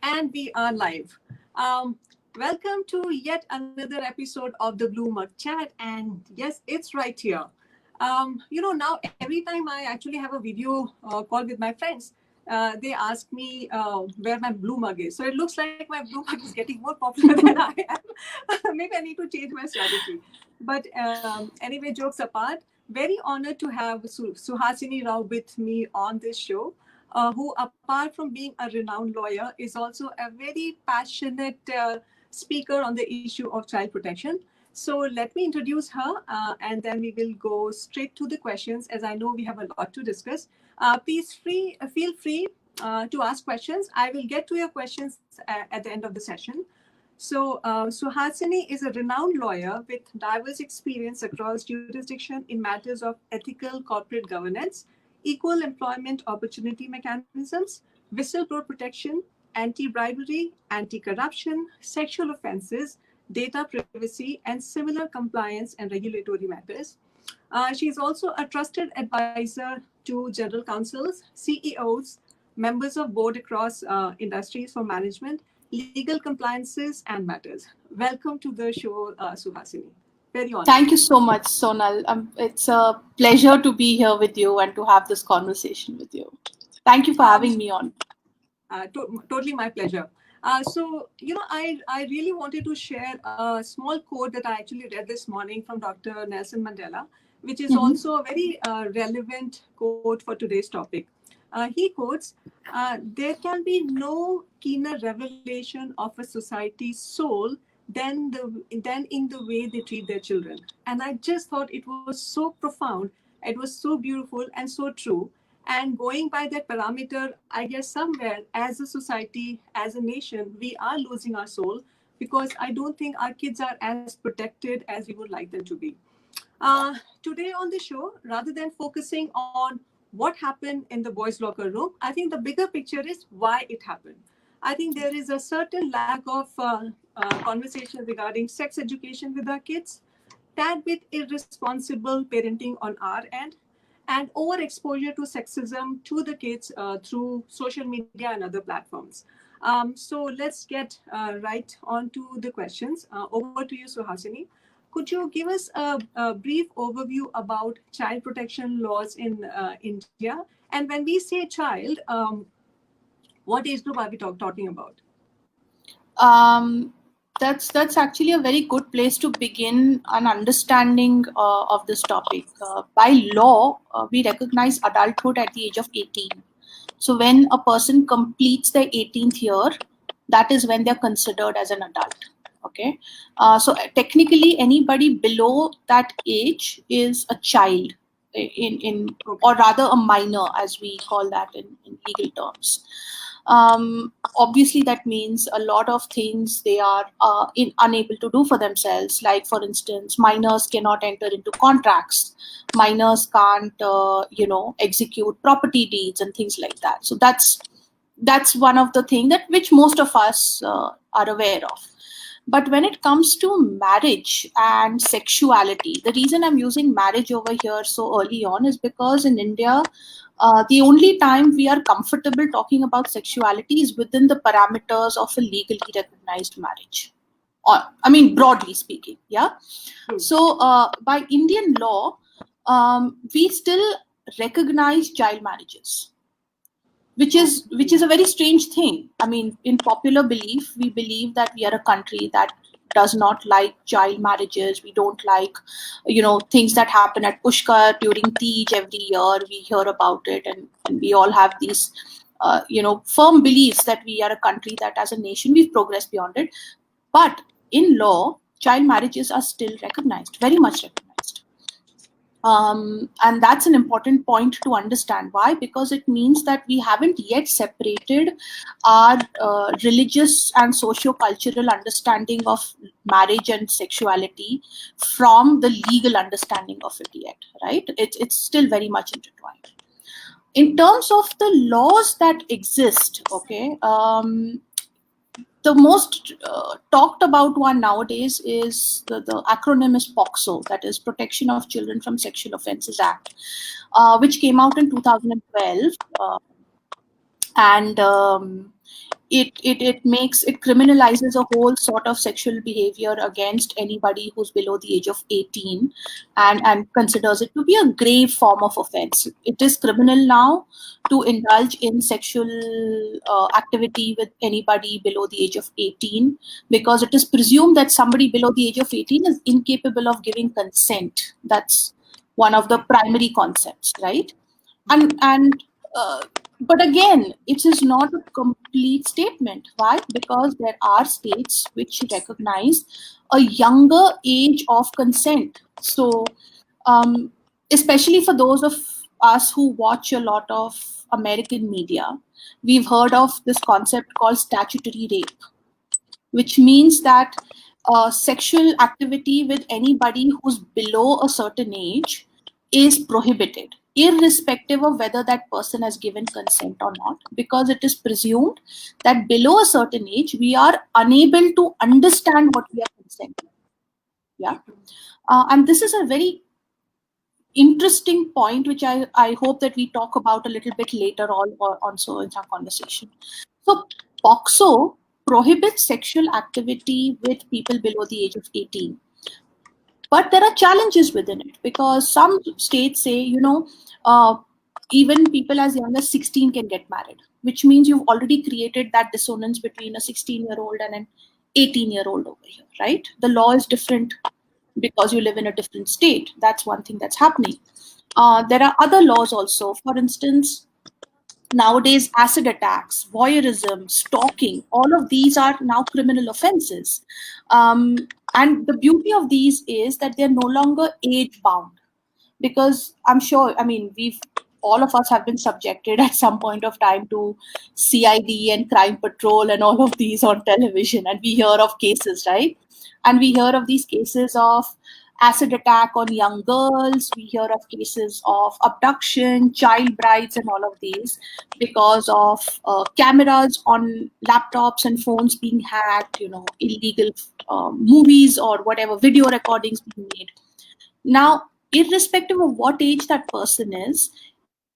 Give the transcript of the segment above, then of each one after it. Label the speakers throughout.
Speaker 1: And we are live. Welcome to yet another episode of the Blue Mug Chat. And yes, it's right here. Now every time I actually have a video call with my friends, they ask me where my blue mug is. So it looks like my blue mug is getting more popular than I am. Maybe I need to change my strategy. But anyway, jokes apart, very honored to have Suhasini Rao with me on this show, who, apart from being a renowned lawyer, is also a very passionate speaker on the issue of child protection. So let me introduce her, and then we will go straight to the questions, as I know we have a lot to discuss. Please feel free to ask questions. I will get to your questions at the end of the session. So, Suhasini is a renowned lawyer with diverse experience across jurisdiction in matters of ethical corporate governance, equal employment opportunity mechanisms, whistleblower protection, anti-bribery, anti-corruption, sexual offenses, data privacy, and similar compliance and regulatory matters. She is also a trusted advisor to general counsels, CEOs, members of board across industries for management, legal compliances, and matters. Welcome to the show, Suhasini. Very honored.
Speaker 2: Thank you so much, Sonal. It's a pleasure to be here with you and to have this conversation with you. Thank you for having me on.
Speaker 1: Totally my pleasure. I really wanted to share a small quote that I actually read this morning from Dr. Nelson Mandela, which is also a very relevant quote for today's topic. He quotes, there can be no keener revelation of a society's soul than in the way they treat their children. And I just thought it was so profound, it was so beautiful and so true. And going by that parameter, I guess somewhere as a society, as a nation, we are losing our soul, because I don't think our kids are as protected as we would like them to be. Today on the show, rather than focusing on what happened in the boys' locker room, I think the bigger picture is why it happened. I think there is a certain lack of conversation regarding sex education with our kids, tad bit irresponsible parenting on our end, and overexposure to sexism to the kids through social media and other platforms. So let's get right on to the questions. Over to you, Suhasini. Could you give us a brief overview about child protection laws in India? And when we say child, what age group are we talking about?
Speaker 2: That's actually a very good place to begin an understanding of this topic. By law, we recognize adulthood at the age of 18. So when a person completes their 18th year, that is when they're considered as an adult. Okay. So technically, anybody below that age is a child, or rather a minor, as we call that in legal terms. Obviously, that means a lot of things they are unable to do for themselves. Like, for instance, minors cannot enter into contracts. Minors can't, execute property deeds and things like that. So that's one of the things that which most of us are aware of. But when it comes to marriage and sexuality, the reason I'm using marriage over here so early on is because in India, the only time we are comfortable talking about sexuality is within the parameters of a legally recognized marriage. Broadly speaking, yeah. So by Indian law, we still recognize child marriages, which is a very strange thing. I mean, in popular belief, we believe that we are a country that does not like child marriages. We don't like, things that happen at Pushkar during Tej every year. We hear about it, and we all have these, firm beliefs that we are a country that, as a nation, we've progressed beyond it. But in law, child marriages are still recognized, very much recognized. And that's an important point to understand. Why? Because it means that we haven't yet separated our religious and socio-cultural understanding of marriage and sexuality from the legal understanding of it yet, right? It's still very much intertwined. In terms of the laws that exist, okay, the most talked about one nowadays is the acronym is POCSO, that is Protection of Children from Sexual Offences Act, which came out in 2012. And it criminalizes a whole sort of sexual behavior against anybody who's below the age of 18, and considers it to be a grave form of offense. It is criminal now to indulge in sexual activity with anybody below the age of 18, because it is presumed that somebody below the age of 18 is incapable of giving consent. That's one of the primary concepts, right? And but again, it is not a complete statement. Why? Because there are states which recognize a younger age of consent. So especially for those of us who watch a lot of American media, we've heard of this concept called statutory rape, which means that sexual activity with anybody who's below a certain age is prohibited, irrespective of whether that person has given consent or not, because it is presumed that below a certain age, we are unable to understand what we are consenting. Yeah. And this is a very interesting point, which I hope that we talk about a little bit later on or also in our conversation. So POCSO prohibits sexual activity with people below the age of 18. But there are challenges within it, because some states say, even people as young as 16 can get married, which means you've already created that dissonance between a 16-year-old and an 18-year-old over here, right? The law is different because you live in a different state. That's one thing that's happening. There are other laws also. For instance, nowadays, acid attacks, voyeurism, stalking, all of these are now criminal offenses. And the beauty of these is that they're no longer age bound, because I'm sure, all of us have been subjected at some point of time to CID and Crime Patrol and all of these on television, and we hear of cases, right? And we hear of these cases of acid attack on young girls. We hear of cases of abduction, child brides, and all of these because of cameras on laptops and phones being hacked, illegal movies or whatever, video recordings being made. Now, irrespective of what age that person is,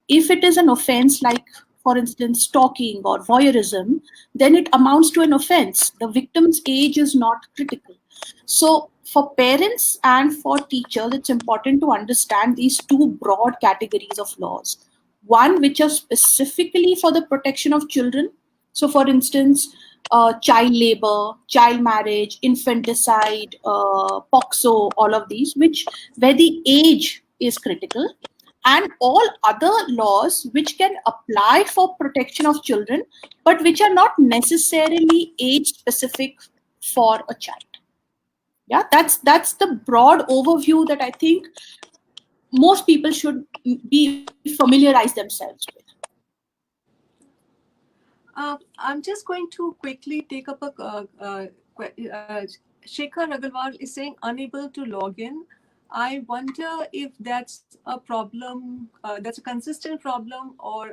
Speaker 2: if it is an offense like, for instance, stalking or voyeurism, then it amounts to an offense. The victim's age is not critical. So for parents and for teachers, it's important to understand these two broad categories of laws. One, which are specifically for the protection of children. So for instance, child labor, child marriage, infanticide, POCSO, all of these, where the age is critical, and all other laws which can apply for protection of children, but which are not necessarily age specific for a child. Yeah, that's the broad overview that I think most people should be familiarize themselves with.
Speaker 1: I'm just going to quickly take up Shekhar Agarwal is saying unable to log in. I wonder if that's a problem, that's a consistent problem, or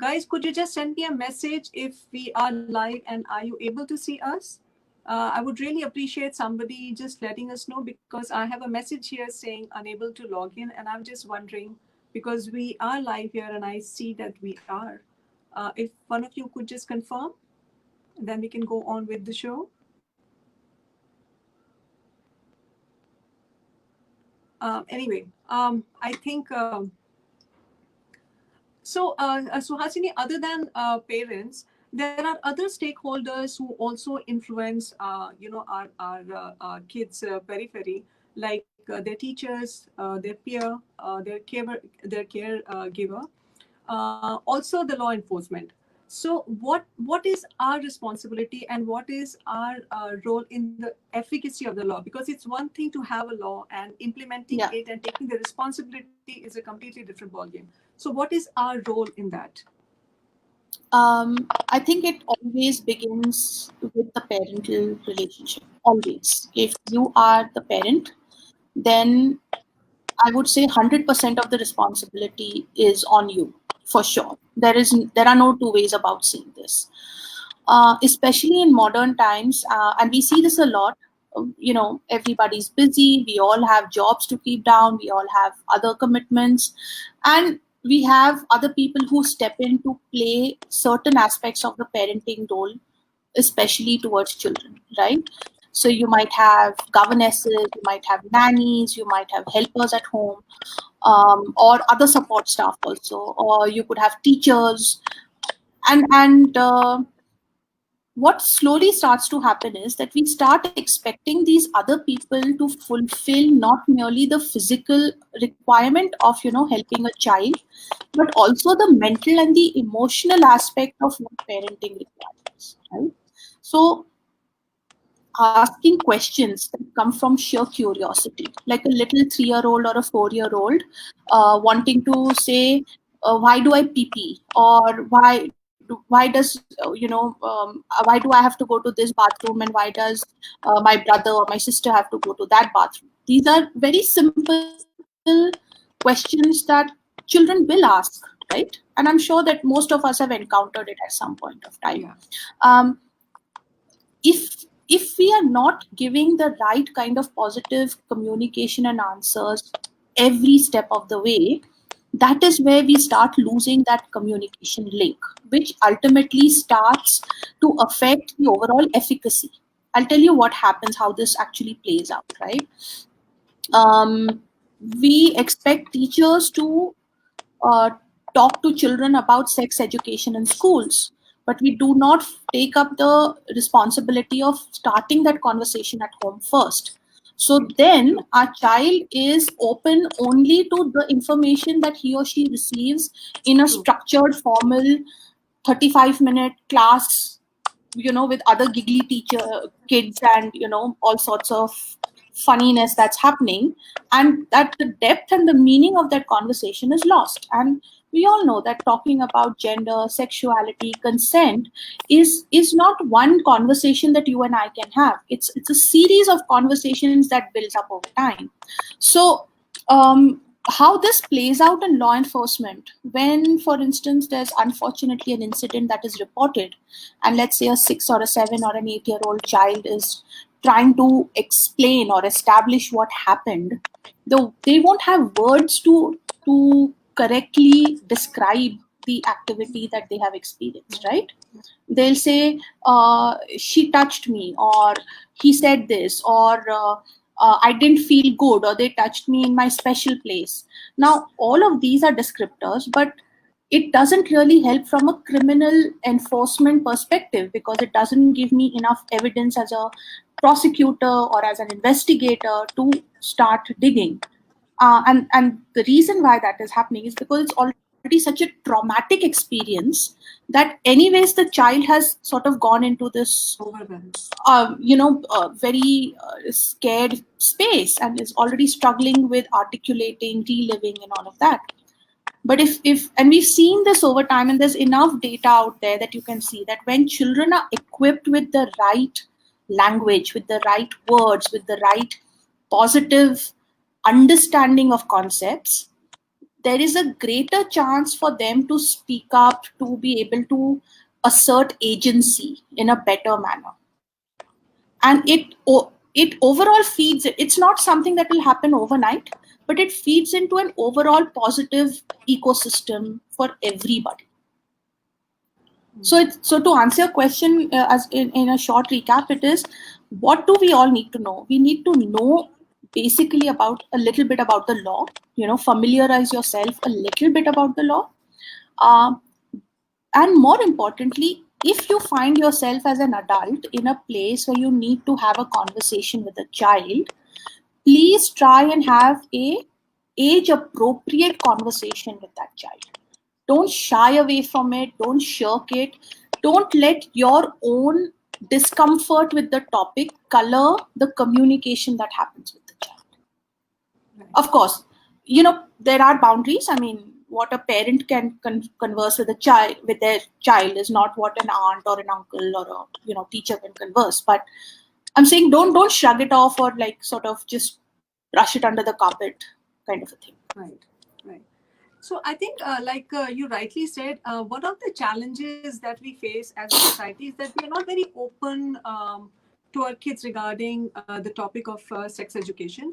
Speaker 1: guys, could you just send me a message if we are live and are you able to see us? I would really appreciate somebody just letting us know, because I have a message here saying unable to log in, and I'm just wondering, because we are live here and I see that we are. If one of you could just confirm, then we can go on with the show. Anyway, I think so. Suhasini, other than parents, there are other stakeholders who also influence, our kids' periphery, like their teachers, their peer, their caregiver, also the law enforcement. So what is our responsibility and what is our role in the efficacy of the law? Because it's one thing to have a law, and implementing it and taking the responsibility is a completely different ballgame. So what is our role in that?
Speaker 2: I think it always begins with the parental relationship. Always. If you are the parent, then I would say 100% of the responsibility is on you, for sure. There are no two ways about saying this. Especially in modern times, and we see this a lot. Everybody's busy. We all have jobs to keep down. We all have other commitments, and we have other people who step in to play certain aspects of the parenting role, especially towards children, right? So you might have governesses, you might have nannies, you might have helpers at home, or other support staff also, or you could have teachers, and what slowly starts to happen is that we start expecting these other people to fulfill not merely the physical requirement of helping a child, but also the mental and the emotional aspect of what parenting requires, right? So asking questions that come from sheer curiosity, like a little 3-year-old or a 4-year-old wanting to say, why do I pee pee, or why does why do I have to go to this bathroom, and why does my brother or my sister have to go to that bathroom? These are very simple questions that children will ask, right? And I'm sure that most of us have encountered it at some point of time.
Speaker 1: Yeah.
Speaker 2: um, if we are not giving the right kind of positive communication and answers every step of the way, that is where we start losing that communication link, which ultimately starts to affect the overall efficacy. I'll tell you what happens, how this actually plays out, right? um, we expect teachers to uh, talk to children about sex education in schools, but we do not take up the responsibility of starting that conversation at home first. So then our child is open only to the information that he or she receives in a structured, formal 35-minute class, with other giggly teacher kids, and all sorts of funniness that's happening, and that the depth and the meaning of that conversation is lost. And we all know that talking about gender, sexuality, consent is not one conversation that you and I can have. It's a series of conversations that builds up over time. So how this plays out in law enforcement, when for instance there's unfortunately an incident that is reported, and let's say a 6 or a 7 or an 8-year-old child is trying to explain or establish what happened, though they won't have words to correctly describe the activity that they have experienced, right? They'll say, she touched me, or he said this, or I didn't feel good, or they touched me in my special place. Now all of these are descriptors, but it doesn't really help from a criminal enforcement perspective, because it doesn't give me enough evidence as a prosecutor or as an investigator to start digging. And the reason why that is happening is because it's already such a traumatic experience that anyways the child has sort of gone into this very scared space, and is already struggling with articulating, reliving, and all of that. But if and we've seen this over time, and there's enough data out there that you can see that when children are equipped with the right language, with the right words, with the right positive understanding of concepts, there is a greater chance for them to speak up, to be able to assert agency in a better manner. And it overall feeds it. It's not something that will happen overnight, but it feeds into an overall positive ecosystem for everybody. So to answer your question, as in a short recap, it is, what do we all need to know? We need to know basically about a little bit about the law, familiarize yourself a little bit about the law. And more importantly, if you find yourself as an adult in a place where you need to have a conversation with a child, please try and have a age appropriate conversation with that child. Don't shy away from it. Don't shirk it. Don't let your own discomfort with the topic color the communication that happens with the child. Of course, there are boundaries. I mean, what a parent can converse with their child is not what an aunt or an uncle or a teacher can converse. But I'm saying don't shrug it off, or like sort of just brush it under the carpet, kind of a thing.
Speaker 1: Right. So I think, you rightly said, one of the challenges that we face as a society is that we are not very open to our kids regarding the topic of sex education.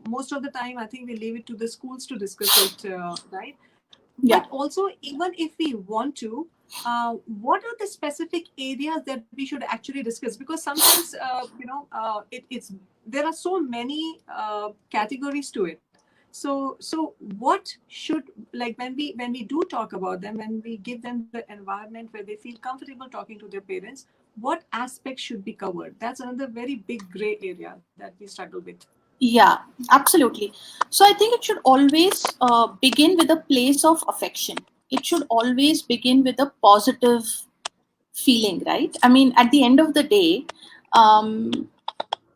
Speaker 1: Most of the time, I think we leave it to the schools to discuss it, right?
Speaker 2: Yeah.
Speaker 1: But also, even if we want to, what are the specific areas that we should actually discuss? Because sometimes, it's there are so many categories to it. So what should, like, when we do talk about them, when we give them the environment where they feel comfortable talking to their parents, what aspects should be covered? That's another very big gray area that we struggle with.
Speaker 2: Yeah, absolutely. So I think it should always begin with a place of affection. It should always begin with a positive feeling, right? I mean, at the end of the day,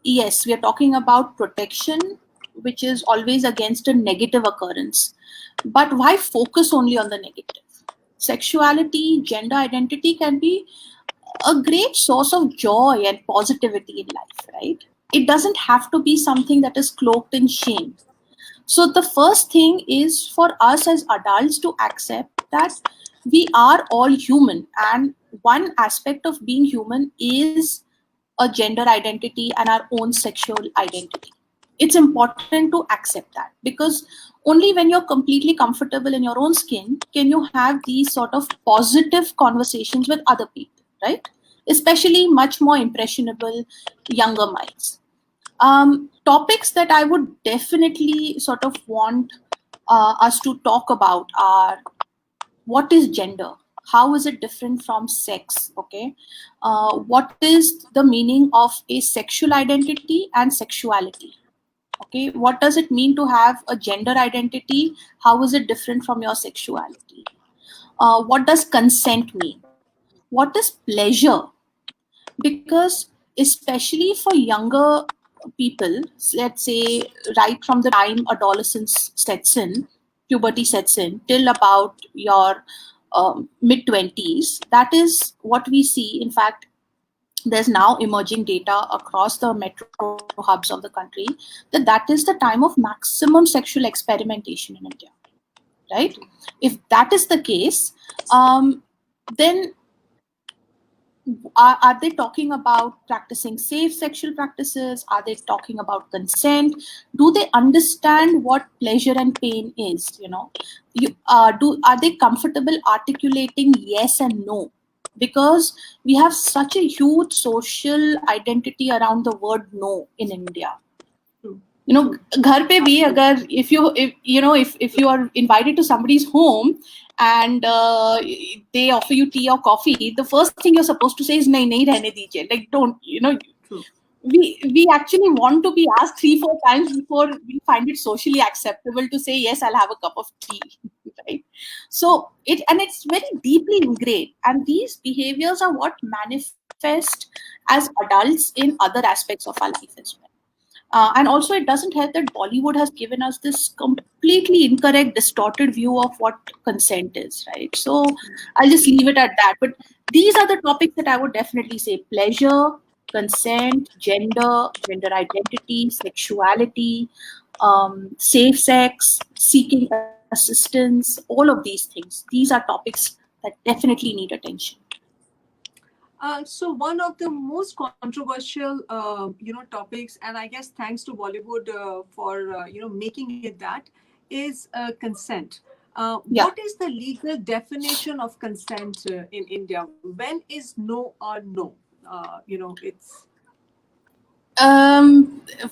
Speaker 2: yes, we are talking about protection, which is always against a negative occurrence. But why focus only on the negative? Sexuality, gender identity can be a great source of joy and positivity in life, right? It doesn't have to be something that is cloaked in shame. So the first thing is for us as adults to accept that we are all human, and one aspect of being human is a gender identity and our own sexual identity. It's important to accept that, because only when you're completely comfortable in your own skin can you have these sort of positive conversations with other people, right? Especially much more impressionable younger minds. Topics that I would definitely sort of want us to talk about are: what is gender? How is it different from sex? Okay, what is the meaning of a sexual identity and sexuality? Okay, what does it mean to have a gender identity? How is it different from your sexuality? What does consent mean? What is pleasure? Because especially for younger people, let's say right from the time adolescence sets in, puberty sets in, till about your mid 20s, that is what we see. In fact, there's now emerging data across the metro hubs of the country that is the time of maximum sexual experimentation in India, right? If that is the case, then are they talking about practicing safe sexual practices? Are they talking about consent? Do they understand what pleasure and pain is? Are they comfortable articulating yes and no? Because we have such a huge social identity around the word no in India. घर पे भी अगर if you are invited to somebody's home and they offer you tea or coffee, the first thing you're supposed to say is nahi rehne dijiye, like don't.
Speaker 1: True.
Speaker 2: We actually want to be asked 3-4 times before we find it socially acceptable to say yes, I'll have a cup of tea. Right? So it's very deeply ingrained, and these behaviors are what manifest as adults in other aspects of our life as well. And also, it doesn't help that Bollywood has given us this completely incorrect, distorted view of what consent is, right? So I'll just leave it at that. But these are the topics that I would definitely say: pleasure, consent, gender identity, sexuality, safe sex, seeking assistance, all of these things. These are topics that definitely need attention.
Speaker 1: So one of the most controversial, topics, and I guess thanks to Bollywood for making it that, is consent.
Speaker 2: Yeah.
Speaker 1: What is the legal definition of consent in India? When is no or no? It's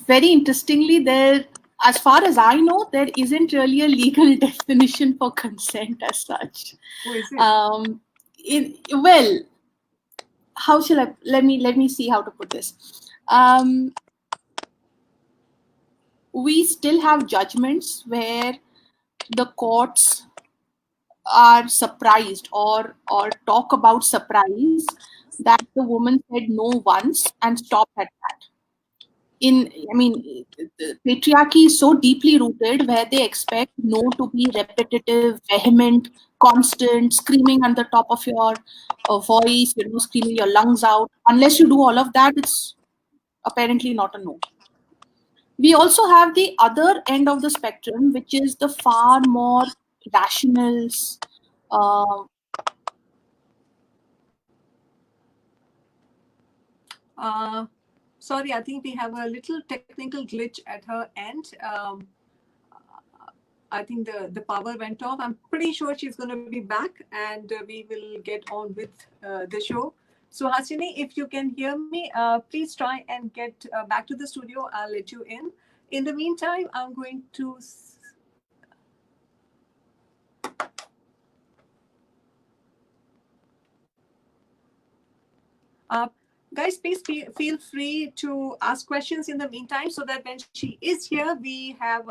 Speaker 2: very interestingly, as far as I know, there isn't really a legal definition for consent as such.
Speaker 1: Who is it?
Speaker 2: Well, how shall I? Let me see how to put this. We still have judgments where the courts are surprised or talk about surprise that the woman said no once and stopped at that. Patriarchy is so deeply rooted where they expect no to be repetitive, vehement, constant, screaming on the top of your voice, screaming your lungs out. Unless you do all of that, it's apparently not a no. We also have the other end of the spectrum, which is the far more rationals.
Speaker 1: Sorry, I think we have a little technical glitch at her end. I think the power went off. I'm pretty sure she's going to be back, and we will get on with the show. So Hasini, if you can hear me, please try and get back to the studio. I'll let you in. In the meantime, I'm going to guys, please feel free to ask questions in the meantime, so that when she is here, we have,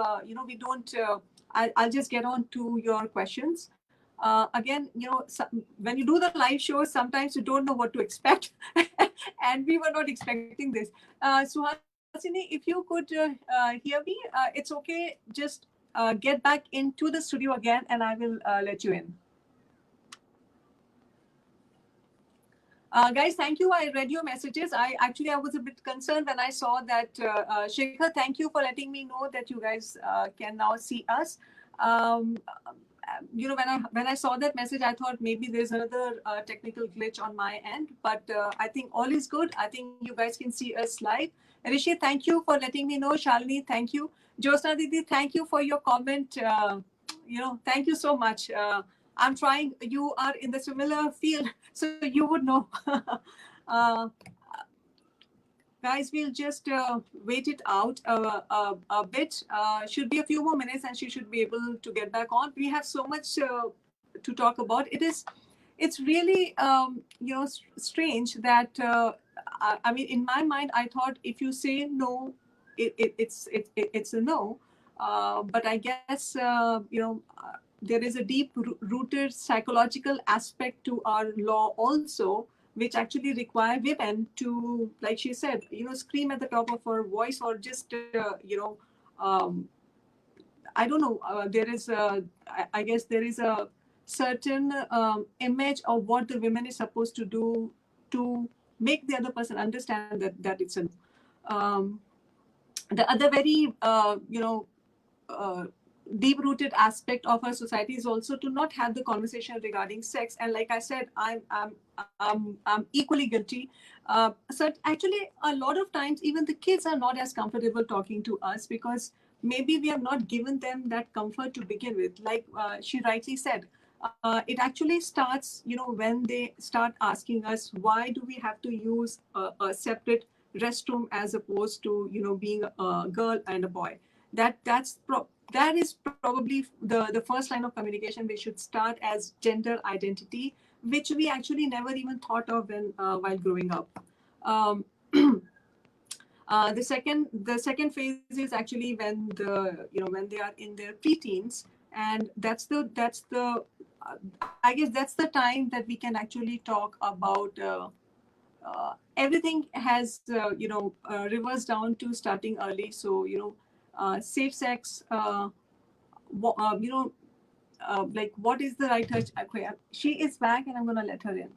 Speaker 1: we don't, I'll just get on to your questions. Again, when you do the live shows, sometimes you don't know what to expect. And we were not expecting this. Suhasini, if you could hear me, it's okay. Just get back into the studio again, and I will let you in. Guys, thank you. I read your messages. I was a bit concerned when I saw that. Shekhar, thank you for letting me know that you guys can now see us. When I saw that message, I thought maybe there's another technical glitch on my end, but I think all is good. I think you guys can see us live. Rishi, thank you for letting me know. Shalini, thank you. Josna Didi, thank you for your comment. Thank you so much. I'm trying. You are in the similar field, so you would know. Guys, we'll just wait it out a bit. Should be a few more minutes, and she should be able to get back on. We have so much to talk about. It's really strange that I mean, in my mind, I thought if you say no, it's a no. But I guess there is a deep-rooted psychological aspect to our law also, which actually require women to, like she said, scream at the top of her voice, or just, I don't know. I guess there is a certain image of what the women is supposed to do to make the other person understand that it's a. The other very, deep-rooted aspect of our society is also to not have the conversation regarding sex. And like I said, I'm equally guilty. So actually, a lot of times, even the kids are not as comfortable talking to us, because maybe we have not given them that comfort to begin with. Like she rightly said, it actually starts, when they start asking us, why do we have to use a separate restroom as opposed to, being a girl and a boy? That is probably the first line of communication. We should start as gender identity, which we actually never even thought of while growing up. The second phase is actually when when they are in their preteens, and that's the I guess that's the time that we can actually talk about. Everything has reversed down to starting early. So safe sex, like what is the right touch? Okay, she is back, and I'm gonna let her in.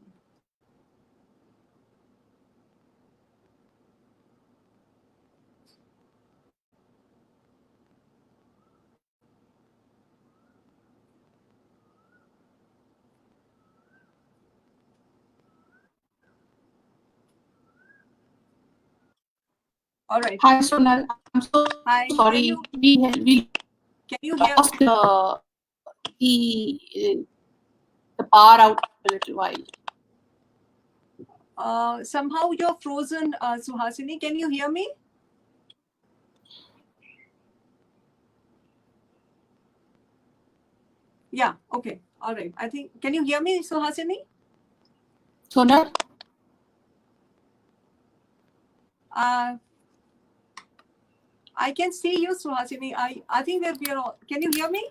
Speaker 1: All right.
Speaker 2: Hi, Sonal. I'm so
Speaker 1: Hi.
Speaker 2: sorry.
Speaker 1: Can you hear
Speaker 2: lost the power out a little while.
Speaker 1: Somehow you're frozen, Suhasini. Can you hear me? Yeah. Okay. All right. I think. Can you hear me, Suhasini?
Speaker 2: Sonal?
Speaker 1: I can see you, Suhasini. I think that we are all. Can you hear me?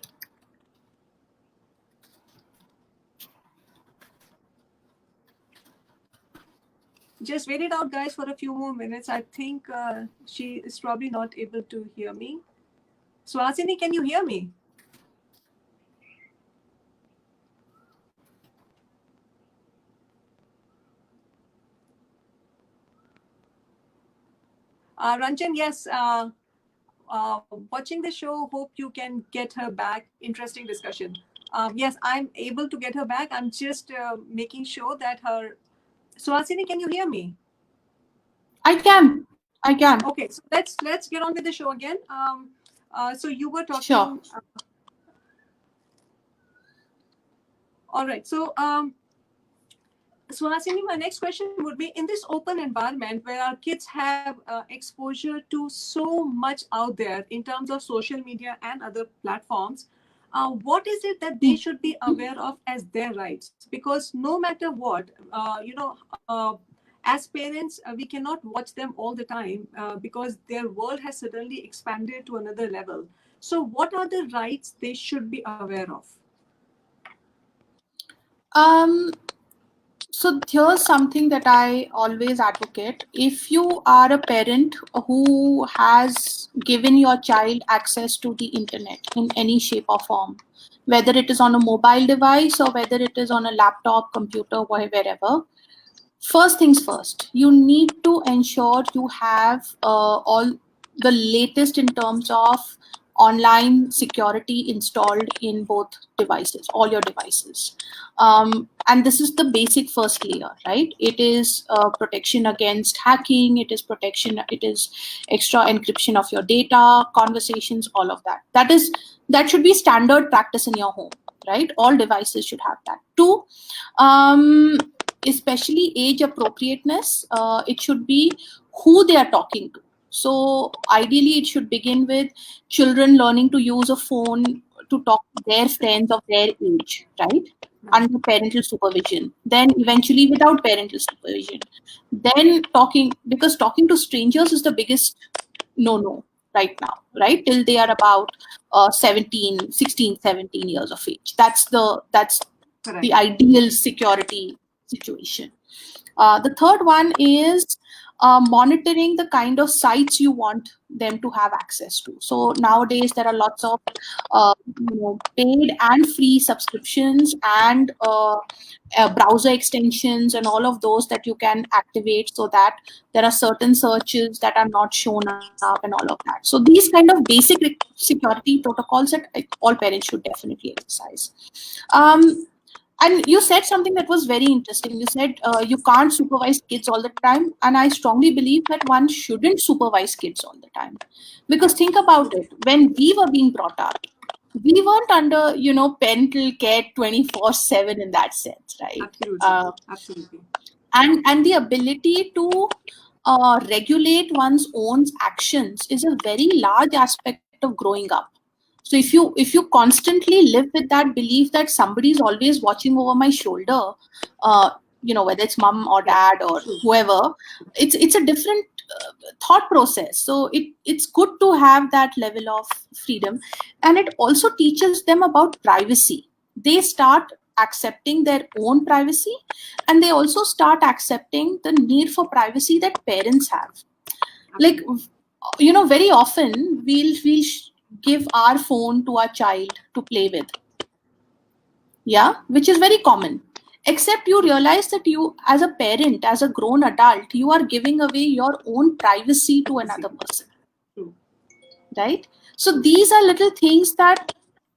Speaker 1: Just wait it out, guys, for a few more minutes. I think she is probably not able to hear me. Suhasini, can you hear me? Ranjan, yes. Watching the show, hope you can get her back. Interesting discussion. Yes, I'm able to get her back. I'm just making sure that her. Suhasini, can you hear me?
Speaker 2: I can.
Speaker 1: Okay, so let's get on with the show again. So you were talking.
Speaker 2: Sure.
Speaker 1: All right. So, Suhasini, my next question would be, in this open environment where our kids have exposure to so much out there in terms of social media and other platforms, what is it that they should be aware of as their rights? Because no matter what, as parents, we cannot watch them all the time because their world has suddenly expanded to another level. So, what are the rights they should be aware of?
Speaker 2: Um, so here's something that I always advocate. If you are a parent who has given your child access to the internet in any shape or form, whether it is on a mobile device or whether it is on a laptop, computer, wherever, first things first, you need to ensure you have all the latest in terms of online security installed in both devices, all your devices. And this is the basic first layer, right? It is protection against hacking, it is protection, it is extra encryption of your data, conversations, all of that. That should be standard practice in your home, right? All devices should have that. Two, especially age appropriateness, it should be who they are talking to. So ideally it should begin with children learning to use a phone to talk to their friends of their age, right? Under parental supervision, then eventually without parental supervision, then talking, because talking to strangers is the biggest no right now, right? Till they are about 17, 16, 17 years of age. That's
Speaker 1: Correct.
Speaker 2: the ideal security situation. The third one is monitoring the kind of sites you want them to have access to. So nowadays there are lots of paid and free subscriptions and browser extensions and all of those that you can activate, so that there are certain searches that are not shown up and all of that. So these kind of basic security protocols that all parents should definitely exercise. And you said something that was very interesting. You said you can't supervise kids all the time. And I strongly believe that one shouldn't supervise kids all the time. Because think about it, when we were being brought up, we weren't under, parental care 24/7 in that sense, right?
Speaker 1: Absolutely. Absolutely.
Speaker 2: And the ability to regulate one's own actions is a very large aspect of growing up. So if you constantly live with that belief that somebody is always watching over my shoulder, whether it's mom or dad or whoever, it's a different thought process. So it's good to have that level of freedom, and it also teaches them about privacy. They start accepting their own privacy, and they also start accepting the need for privacy that parents have. Like, very often we'll give our phone to our child to play with, which is very common, except you realize that you, as a parent, as a grown adult, you are giving away your own privacy to another person, right? So these are little things that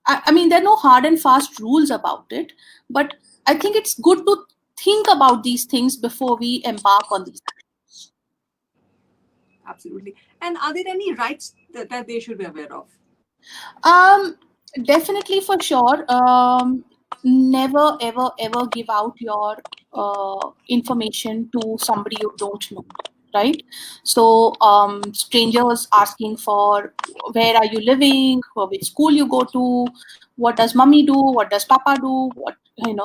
Speaker 2: I mean, there are no hard and fast rules about it, but I think it's good to think about these things before we embark on these.
Speaker 1: Absolutely. And are there any rights that they should be aware of?
Speaker 2: Definitely, for sure. Never, ever give out your information to somebody you don't know, right? So strangers asking for where are you living, or which school you go to, what does mommy do, what does papa do, what,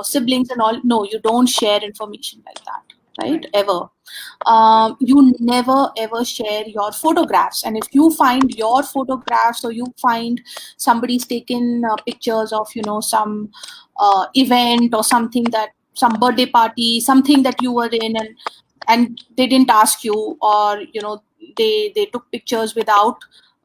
Speaker 2: siblings and all. No, you don't share information like that, right? Ever. You never ever share your photographs, and if you find your photographs, or you find somebody's taken pictures of some event or something, that some birthday party, something that you were in, and they didn't ask you, or they took pictures without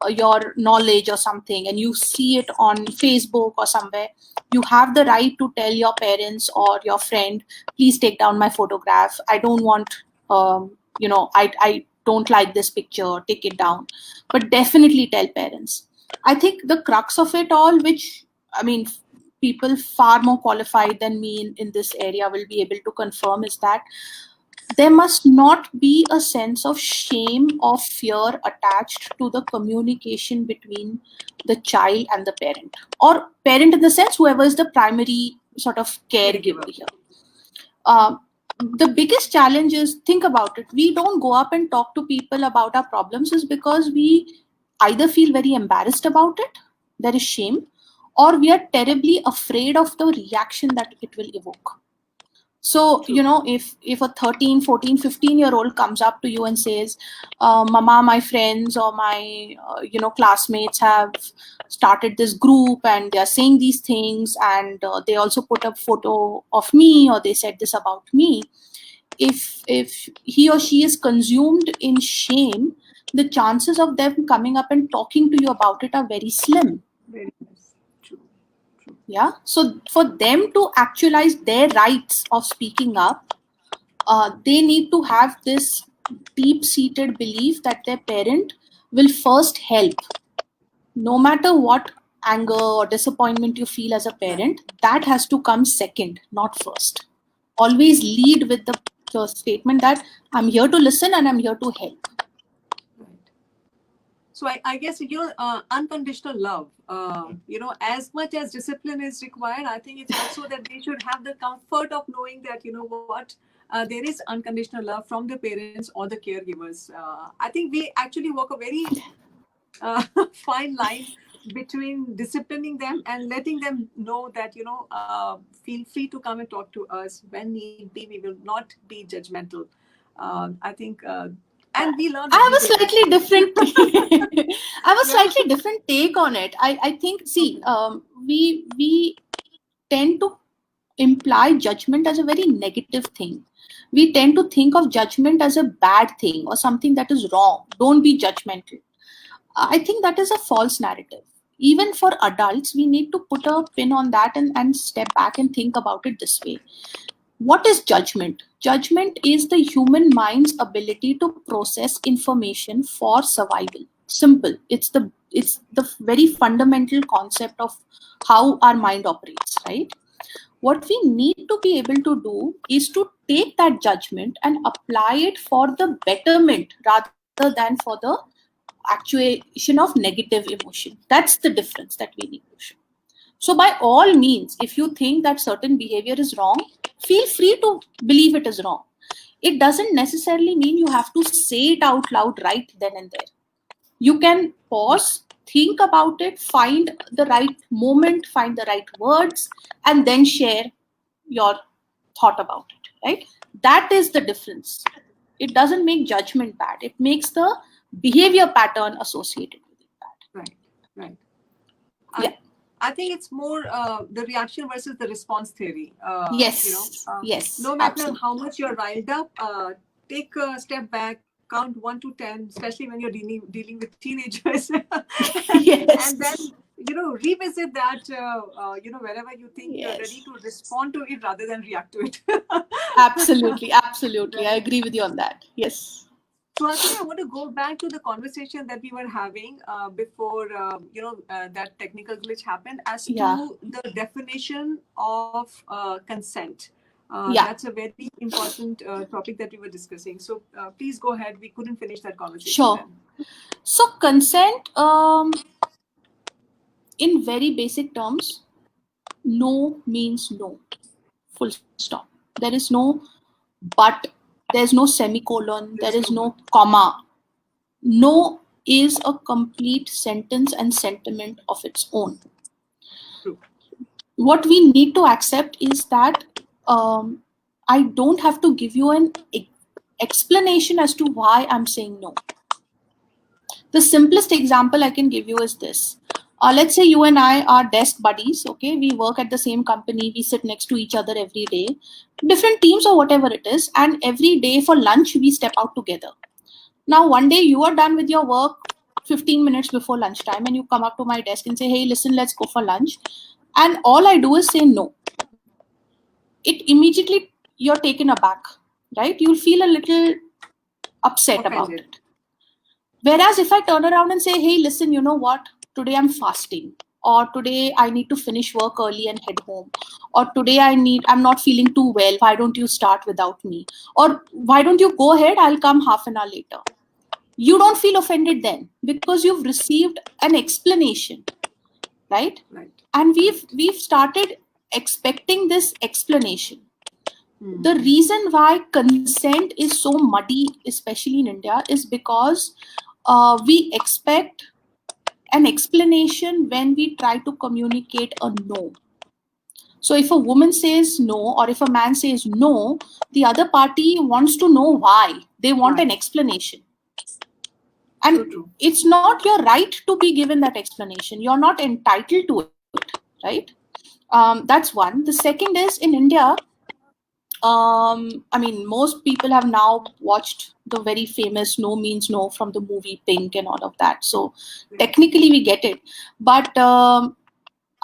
Speaker 2: your knowledge or something, and you see it on Facebook or somewhere, you have the right to tell your parents or your friend, please take down my photograph, I don't want I don't like this picture, take it down. But definitely tell parents. I think the crux of it all, which, I mean, people far more qualified than me in this area will be able to confirm, is that there must not be a sense of shame or fear attached to the communication between the child and the parent, or parent in the sense whoever is the primary sort of caregiver here. The biggest challenge is, think about it, we don't go up and talk to people about our problems is because we either feel very embarrassed about it, there is shame, or we are terribly afraid of the reaction that it will evoke. So,
Speaker 1: True.
Speaker 2: you know, if a 13, 14, 15-year-old comes up to you and says, Mama, my friends or my, classmates have started this group and they are saying these things, and they also put a photo of me, or they said this about me. If he or she is consumed in shame, the chances of them coming up and talking to you about it are very slim.
Speaker 1: Very nice. True. True.
Speaker 2: Yeah. So for them to actualize their rights of speaking up, they need to have this deep-seated belief that their parent will first help. No matter what anger or disappointment you feel as a parent, that has to come second, not first. Always lead with the statement that I'm here to listen and I'm here to help.
Speaker 1: Right. So I guess, unconditional love, as much as discipline is required, I think it's also that they should have the comfort of knowing that, you know what, there is unconditional love from the parents or the caregivers. I think we actually walk a very fine line between disciplining them and letting them know that, feel free to come and talk to us when need be. We will not be judgmental. I think, and we learn.
Speaker 2: I have a slightly different. I have a slightly different take on it. I think, see, we tend to imply judgment as a very negative thing. We tend to think of judgment as a bad thing or something that is wrong. Don't be judgmental. I think that is a false narrative. Even for adults, we need to put a pin on that and step back and think about it this way. What is judgment? Judgment is the human mind's ability to process information for survival. Simple. It's the very fundamental concept of how our mind operates, right? What we need to be able to do is to take that judgment and apply it for the betterment rather than for the actuation of negative emotion. That's the difference that we need to show. So by all means, if you think that certain behavior is wrong, feel free to believe it is wrong. It doesn't necessarily mean you have to say it out loud right then and there. You can pause, think about it, find the right moment, find the right words, and then share your thought about it, right? That is the difference. It doesn't make judgment bad. It makes the behavior pattern associated with it bad.
Speaker 1: Right.
Speaker 2: Yeah.
Speaker 1: I think it's more the reaction versus the response theory.
Speaker 2: Yes. Yes.
Speaker 1: No matter
Speaker 2: absolutely.
Speaker 1: how much you're riled up, take a step back, count 1 to 10, especially when you're dealing with teenagers.
Speaker 2: Yes.
Speaker 1: And then, revisit that, wherever you think you're ready to respond to it rather than react to it.
Speaker 2: Absolutely. I agree with you on that. Yes.
Speaker 1: So I think I want to go back to the conversation that we were having before, that technical glitch happened as to the definition of consent. That's a very important topic that we were discussing. So please go ahead. We couldn't finish that conversation.
Speaker 2: Sure. Then. So consent, in very basic terms, no means no. Full stop. There is no but. There's no semicolon. There is no comma. No is a complete sentence and sentiment of its own.
Speaker 1: True.
Speaker 2: What we need to accept is that I don't have to give you an explanation as to why I'm saying no. The simplest example I can give you is this. Let's say you and I are desk buddies, okay? We work at the same company, we sit next to each other every day, different teams or whatever it is, and every day for lunch, we step out together. Now, one day you are done with your work 15 minutes before lunchtime and you come up to my desk and say, hey, listen, let's go for lunch. And all I do is say no. It immediately, you're taken aback, right? You'll feel a little upset about it. Whereas if I turn around and say, hey, listen, you know what? Today I'm fasting, or today I need to finish work early and head home, or today I'm not feeling too well. Why don't you start without me? Or why don't you go ahead? I'll come half an hour later. You don't feel offended then because you've received an explanation, right?
Speaker 1: Right.
Speaker 2: And we've started expecting this explanation.
Speaker 1: Hmm.
Speaker 2: The reason why consent is so muddy, especially in India, is because we expect an explanation when we try to communicate a no. So if a woman says no, or if a man says no, the other party wants to know why. They want
Speaker 1: Why?
Speaker 2: an explanation.
Speaker 1: So
Speaker 2: And
Speaker 1: true.
Speaker 2: it's not your right to be given that explanation. You're not entitled to it, right? That's one. The second is, in India, I mean, most people have now watched the very famous No Means No from the movie Pink and all of that. So technically we get it. But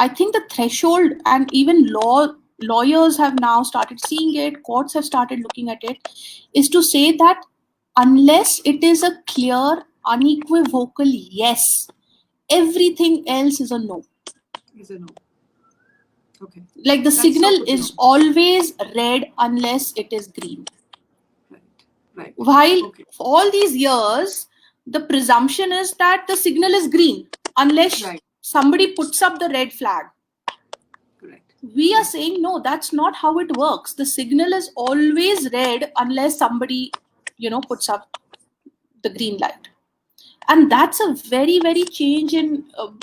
Speaker 2: I think the threshold, and even lawyers have now started seeing it, courts have started looking at it, is to say that unless it is a clear, unequivocal yes, everything else is a no.
Speaker 1: Is a no. Okay.
Speaker 2: Like the
Speaker 1: That's so
Speaker 2: signal
Speaker 1: good to
Speaker 2: is
Speaker 1: know.
Speaker 2: always red unless it is green.
Speaker 1: Right. Right.
Speaker 2: While
Speaker 1: Okay.
Speaker 2: for all these years, the presumption is that the signal is green unless
Speaker 1: Right.
Speaker 2: somebody puts up the red flag.
Speaker 1: Correct.
Speaker 2: We are saying, no, that's not how it works. The signal is always red unless somebody, puts up the green light. And that's a very, very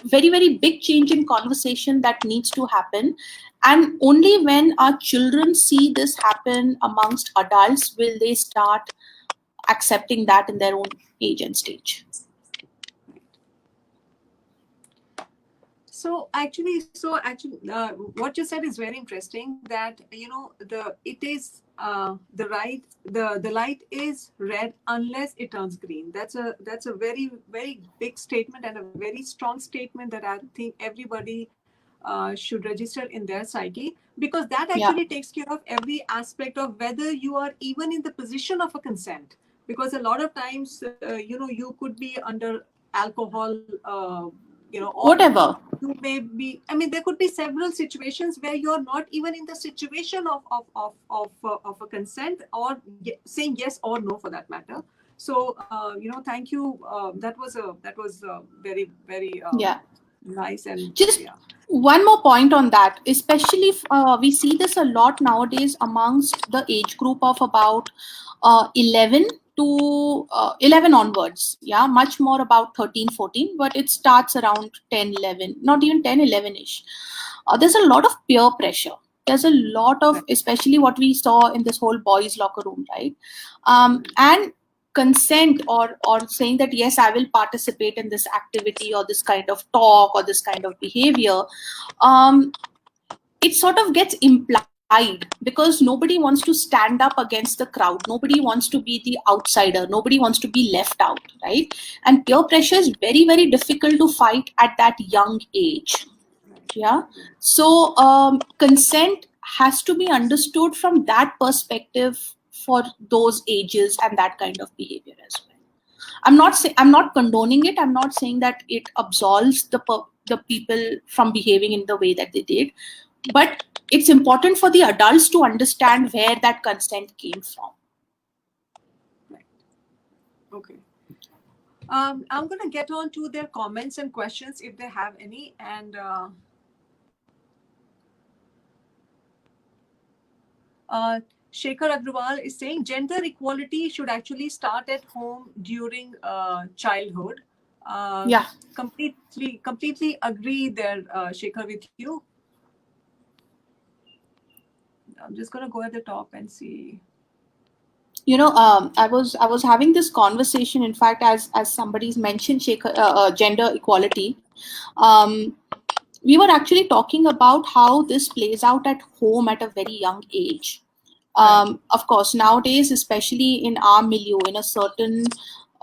Speaker 2: very, very big change in conversation that needs to happen. And only when our children see this happen amongst adults will they start accepting that in their own age and stage.
Speaker 1: So actually, what you said is very interesting. That the light is red unless it turns green. That's a very, very big statement, and a very strong statement that I think everybody should register in their psyche, because that actually takes care of every aspect of whether you are even in the position of a consent. Because a lot of times, you could be under alcohol, or
Speaker 2: Whatever.
Speaker 1: you may be, I mean, there could be several situations where you're not even in the situation of a consent, or saying yes or no for that matter. So thank you. That was very, very nice. And
Speaker 2: Just
Speaker 1: yeah.
Speaker 2: one more point on that, especially we see this a lot nowadays amongst the age group of about 11 to 11 onwards. Yeah, much more about 13, 14, but it starts around 10, 11, not even 10, 11-ish. There's a lot of peer pressure. There's a lot of, especially what we saw in this whole boys locker room, right? And consent, or saying that yes, I will participate in this activity or this kind of talk or this kind of behavior, it sort of gets implied because nobody wants to stand up against the crowd, nobody wants to be the outsider, nobody wants to be left out, right? And peer pressure is very, very difficult to fight at that young age. Yeah. So consent has to be understood from that perspective for those ages and that kind of behavior as well. I'm not condoning it. I'm not saying that it absolves the people from behaving in the way that they did, but it's important for the adults to understand where that consent came from.
Speaker 1: Right. Okay. I'm going to get on to their comments and questions if they have any. And Shekhar Agrawal is saying gender equality should actually start at home during childhood.
Speaker 2: Yeah.
Speaker 1: Completely agree there, Shekhar, with you. I'm just going to go at the top and see.
Speaker 2: I was having this conversation. In fact, as somebody's mentioned, gender equality. We were actually talking about how this plays out at home at a very young age. Of course, nowadays, especially in our milieu, in a certain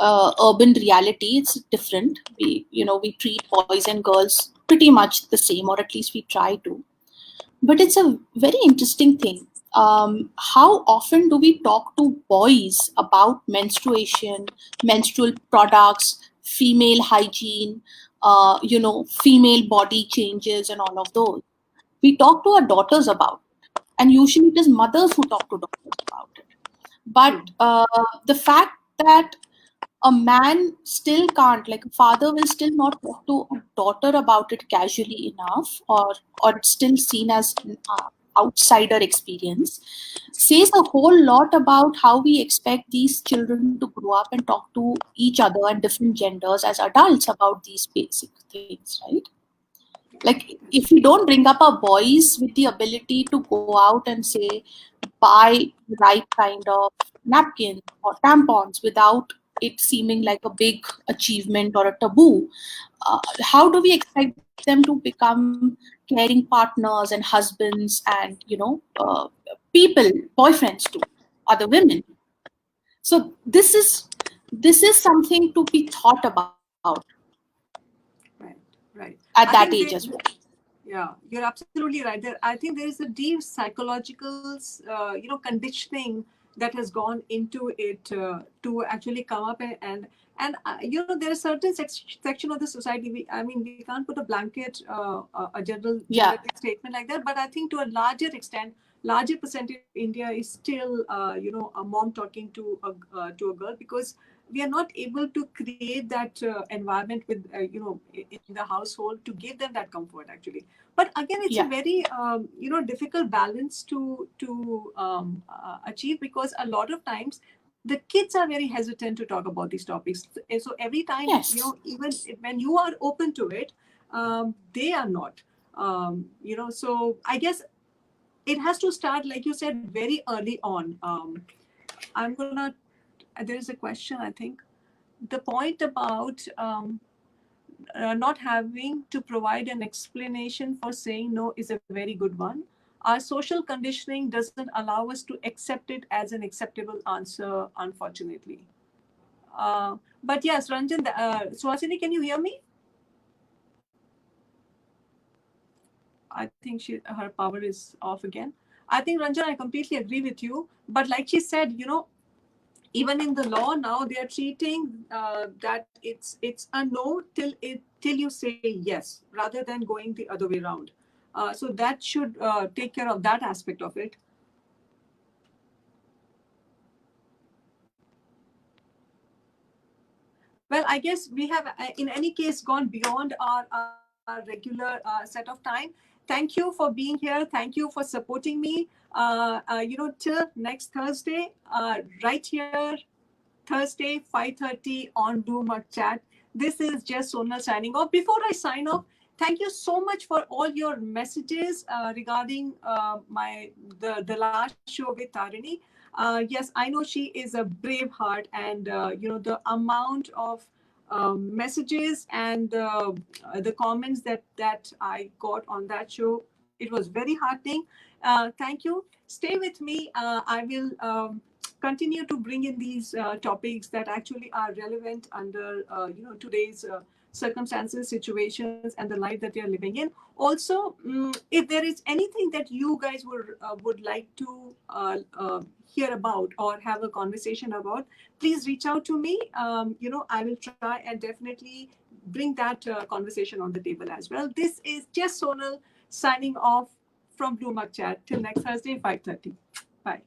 Speaker 2: urban reality, it's different. We treat boys and girls pretty much the same, or at least we try to. But it's a very interesting thing. How often do we talk to boys about menstruation, menstrual products, female hygiene, female body changes, and all of those? We talk to our daughters about it, and usually it is mothers who talk to daughters about it. But the fact that a man still can't, like a father will still not talk to a daughter about it casually enough, or it's still seen as an outsider experience, says a whole lot about how we expect these children to grow up and talk to each other and different genders as adults about these basic things, right? Like, if we don't bring up our boys with the ability to go out and say, buy the right kind of napkin or tampons without it seeming like a big achievement or a taboo, how do we expect them to become caring partners and husbands and, people, boyfriends to other women? So this is something to be thought about
Speaker 1: Right, right.
Speaker 2: at
Speaker 1: I
Speaker 2: that
Speaker 1: think
Speaker 2: age as well.
Speaker 1: yeah, you're absolutely right. There, I think there is a deep psychological, conditioning that has gone into it to actually come up and there is certain section of the society. I mean, we can't put a blanket, a general
Speaker 2: Yeah.
Speaker 1: generic statement like that. But I think to a larger extent, larger percentage of India is still, a mom talking to a girl, because we are not able to create that environment with in the household to give them that comfort actually. But again, it's a
Speaker 2: Yeah.
Speaker 1: very difficult balance to achieve, because a lot of times the kids are very hesitant to talk about these topics. So every time,
Speaker 2: Yes.
Speaker 1: even when you are open to it, they are not. So I guess it has to start, like you said, very early on. I'm gonna. There is a question, I think. The point about not having to provide an explanation for saying no is a very good one. Our social conditioning doesn't allow us to accept it as an acceptable answer, unfortunately. But yes, Ranjan, Suhasini, can you hear me? I think her power is off again. I think, Ranjan, I completely agree with you. But like she said, even in the law now, they are treating that it's a no till you say yes, rather than going the other way around. So that should take care of that aspect of it. Well, I guess we have, in any case, gone beyond our regular set of time. Thank you for being here. Thank you for supporting me. Till next Thursday, right here, Thursday, 5:30 on Bloomberg Chat. This is Jess Sonal signing off. Before I sign off, thank you so much for all your messages regarding the last show with Tarini. Yes, I know she is a brave heart, and the amount of messages and the comments that I got on that show, it was very heartening. Thank you. Stay with me. I will continue to bring in these topics that actually are relevant under today's circumstances, situations, and the life that we are living in. Also, if there is anything that you guys would like to hear about or have a conversation about, please reach out to me. I will try and definitely bring that conversation on the table as well. This is Jess Sonal signing off from Bloomberg Chat. Till next Thursday, 5:30. Bye.